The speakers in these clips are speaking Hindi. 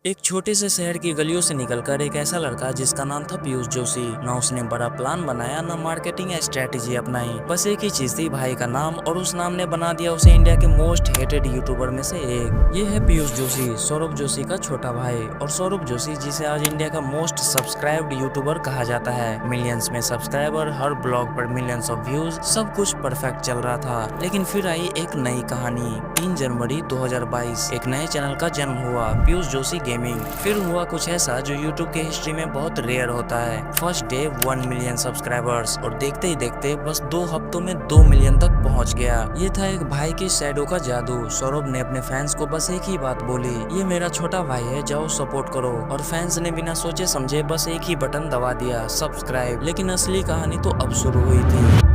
एक छोटे से शहर की गलियों से निकलकर एक ऐसा लड़का जिसका नाम था पीयूष जोशी। ना उसने बड़ा प्लान बनाया, ना मार्केटिंग स्ट्रेटेजी अपनाई। बस एक ही चीज थी, भाई का नाम, और उस नाम ने बना दिया उसे इंडिया के मोस्ट हेटेड यूट्यूबर में से एक। ये है पीयूष जोशी, सौरभ जोशी का छोटा भाई। और सौरभ जोशी, जिसे आज इंडिया का मोस्ट सब्सक्राइब्ड यूट्यूबर कहा जाता है। मिलियंस में सब्सक्राइबर, हर ब्लॉग पर मिलियंस ऑफ व्यूज, सब कुछ परफेक्ट चल रहा था। लेकिन फिर आई एक नई कहानी। 3 जनवरी 2022 एक नए चैनल का जन्म हुआ, पीयूष जोशी गेमिंग। फिर हुआ कुछ ऐसा जो यूट्यूब के हिस्ट्री में बहुत रेयर होता है। फर्स्ट डे 1 मिलियन सब्सक्राइबर्स, और देखते ही देखते बस 2 हफ्तों में 2 मिलियन तक पहुंच गया। ये था एक भाई की शैडो का जादू। सौरभ ने अपने फैंस को बस एक ही बात बोली, ये मेरा छोटा भाई है, जाओ सपोर्ट करो। और फैंस ने बिना सोचे समझे बस एक ही बटन दबा दिया, सब्सक्राइब। लेकिन असली कहानी तो अब शुरू हुई थी।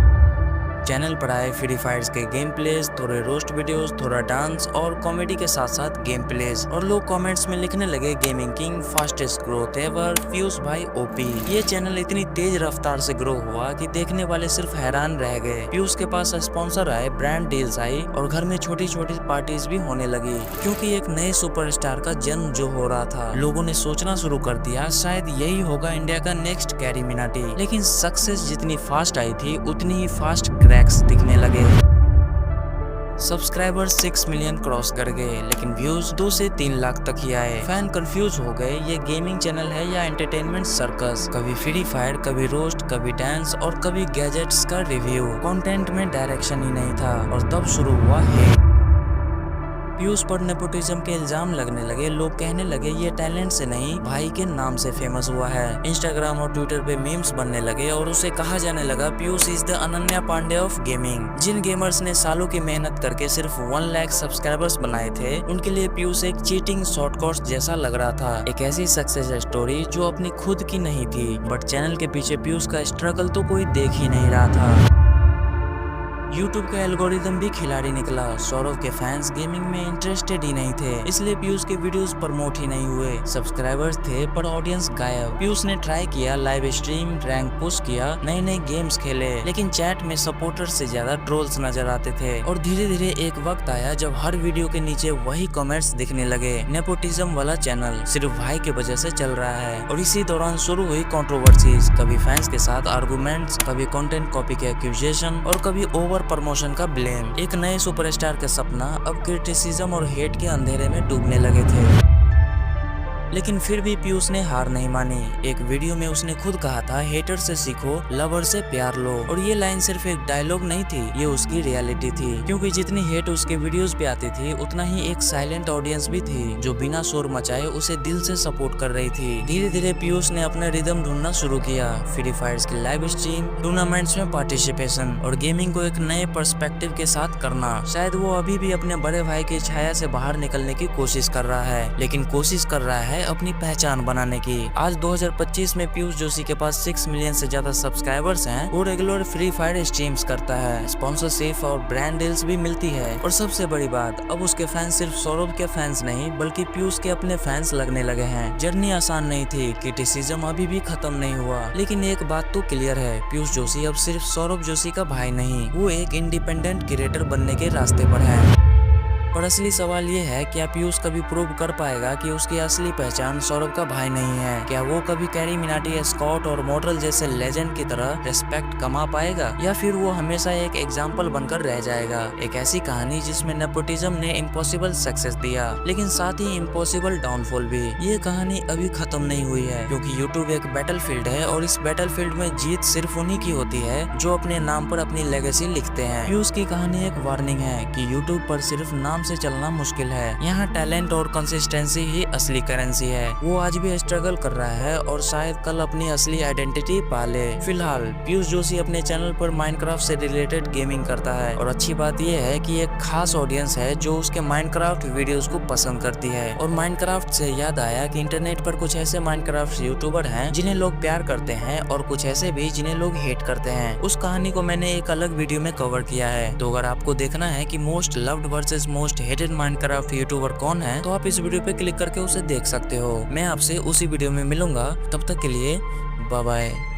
चैनल पर आए फ्री फायर्स के गेम प्लेज, थोड़े रोस्ट वीडियोस, थोड़ा डांस और कॉमेडी के साथ साथ गेम प्लेज। और लोग कमेंट्स में लिखने लगे, gaming king, fastest growth ever, Piyush भाई ओपी। ये चैनल इतनी तेज रफ्तार से ग्रो हुआ कि देखने वाले सिर्फ हैरान रह गए। पीयूष के पास स्पॉन्सर आए, ब्रांड डील्स आई, और घर में छोटी छोटी पार्टीज भी होने लगी, क्योंकि एक नए सुपरस्टार का जन्म जो हो रहा था। लोगों ने सोचना शुरू कर दिया, शायद यही होगा इंडिया का नेक्स्ट कैरी मिनाटी। लेकिन सक्सेस जितनी फास्ट आई थी, उतनी ही फास्ट क्रैक्स दिखने लगे। सब्सक्राइबर 6 मिलियन क्रॉस कर गए, लेकिन व्यूज 2 से 3 लाख तक ही आए। फैन कंफ्यूज हो गए, ये गेमिंग चैनल है या एंटरटेनमेंट सर्कस। कभी फ्री फायर, कभी रोस्ट, कभी डांस, और कभी गैजेट्स का रिव्यू। कंटेंट में डायरेक्शन ही नहीं था। और तब शुरू हुआ हेट। पीयूष पर नेपोटिज्म के इल्जाम लगने लगे। लोग कहने लगे ये टैलेंट से नहीं, भाई के नाम से फेमस हुआ है। इंस्टाग्राम और ट्विटर पे मीम्स बनने लगे, और उसे कहा जाने लगा, Piyush is the Ananya Pandey of gaming. जिन गेमर्स ने सालों की मेहनत करके सिर्फ 1 लाख सब्सक्राइबर्स बनाए थे, उनके लिए पीयूष एक चीटिंग शॉर्टकट जैसा लग रहा था। एक ऐसी सक्सेस स्टोरी जो अपनी खुद की नहीं थी, बट चैनल के पीछे पीयूष का स्ट्रगल तो कोई देख ही नहीं रहा था। यूट्यूब का एल्गोरिदम भी खिलाड़ी निकला। सौरभ के फैंस गेमिंग में इंटरेस्टेड ही नहीं थे, इसलिए पीयूष के वीडियोस प्रमोट ही नहीं हुए। सब्सक्राइबर्स थे पर ऑडियंस गायब। पीयूष ने ट्राई किया, लाइव स्ट्रीम, रैंक पुश किया, नए नए गेम्स खेले, लेकिन चैट में सपोर्टर्स से ज्यादा ट्रोल्स नजर आते थे। और धीरे धीरे एक वक्त आया जब हर वीडियो के नीचे वही कमेंट्स दिखने लगे, नेपोटिज्म वाला चैनल सिर्फ भाई की वजह से चल रहा है। और इसी दौरान शुरू हुई कंट्रोवर्सीज, कभी फैंस के साथ आर्गुमेंट्स, कभी कंटेंट कॉपी के एक्यूजेशन, और कभी ओवर प्रमोशन का ब्लेम। एक नए सुपरस्टार का सपना अब क्रिटिसिज्म और हेट के अंधेरे में डूबने लगे थे। लेकिन फिर भी पीयूष ने हार नहीं मानी। एक वीडियो में उसने खुद कहा था, हेटर से सीखो, लवर से प्यार लो। और ये लाइन सिर्फ एक डायलॉग नहीं थी, ये उसकी रियलिटी थी। क्योंकि जितनी हेट उसके वीडियोस पे आती थी, उतना ही एक साइलेंट ऑडियंस भी थी जो बिना शोर मचाए उसे दिल से सपोर्ट कर रही थी। धीरे धीरे पीयूष ने अपना रिदम ढूंढना शुरू किया। फ्री फायर्स की लाइव स्ट्रीम, टूर्नामेंट्स में पार्टिसिपेशन, और गेमिंग को एक नए पर्सपेक्टिव के साथ करना। शायद वो अभी भी अपने बड़े भाई की छाया से बाहर निकलने की कोशिश कर रहा है, लेकिन कोशिश कर रहा है अपनी पहचान बनाने की। आज 2025 में पीयूष जोशी के पास 6 मिलियन से ज्यादा सब्सक्राइबर्स हैं। वो रेगुलर फ्री फायर स्ट्रीम्स करता है, स्पॉन्सरशिप और ब्रांड डील्स भी मिलती है। और सबसे बड़ी बात, अब उसके फैंस सिर्फ सौरभ के फैंस नहीं, बल्कि पीयूष के अपने फैंस लगने लगे हैं। जर्नी आसान नहीं थी, क्रिटिसिज्म अभी भी खत्म नहीं हुआ, लेकिन एक बात तो क्लियर है, पीयूष जोशी अब सिर्फ सौरभ जोशी का भाई नहीं, वो एक इंडिपेंडेंट क्रिएटर बनने के रास्ते पर है। और असली सवाल ये है, क्या पीयूष कभी प्रूव कर पाएगा कि उसकी असली पहचान सौरभ का भाई नहीं है? क्या वो कभी कैरी मिनाटी, स्कॉट और मॉडल जैसे लेजेंड की तरह रिस्पेक्ट कमा पाएगा, या फिर वो हमेशा एक एग्जाम्पल बनकर रह जाएगा? एक ऐसी कहानी जिसमें नेपोटिज्म ने इम्पॉसिबल सक्सेस दिया, लेकिन साथ ही इम्पॉसिबल डाउनफॉल भी। ये कहानी अभी खत्म नहीं हुई है, क्योंकि यूट्यूब एक बैटलफील्ड है, और इस बैटलफील्ड में जीत सिर्फ उन्हीं की होती है जो अपने नाम पर अपनी लेगेसी लिखते हैं। पीयूष की कहानी एक वार्निंग है कि यूट्यूब पर सिर्फ नाम से चलना मुश्किल है। यहाँ टैलेंट और कंसिस्टेंसी ही असली करेंसी है। वो आज भी स्ट्रगल कर रहा है, और शायद कल अपनी असली आइडेंटिटी पाले। फिलहाल पीयूष जोशी अपने चैनल पर माइनक्राफ्ट से रिलेटेड गेमिंग करता है, और अच्छी बात यह है कि एक खास ऑडियंस है जो उसके माइनक्राफ्ट वीडियोस को पसंद करती है। और माइनक्राफ्ट से याद आया कि इंटरनेट पर कुछ ऐसे माइनक्राफ्ट यूट्यूबर हैं जिन्हें लोग प्यार करते हैं, और कुछ ऐसे भी जिन्हें लोग हेट करते हैं। उस कहानी को मैंने एक अलग वीडियो में कवर किया है, तो अगर आपको देखना है कि most loved versus most hated Minecraft YouTuber कौन है, तो आप इस वीडियो पे क्लिक करके उसे देख सकते हो। मैं आपसे उसी वीडियो में मिलूंगा, तब तक के लिए बाय बाय।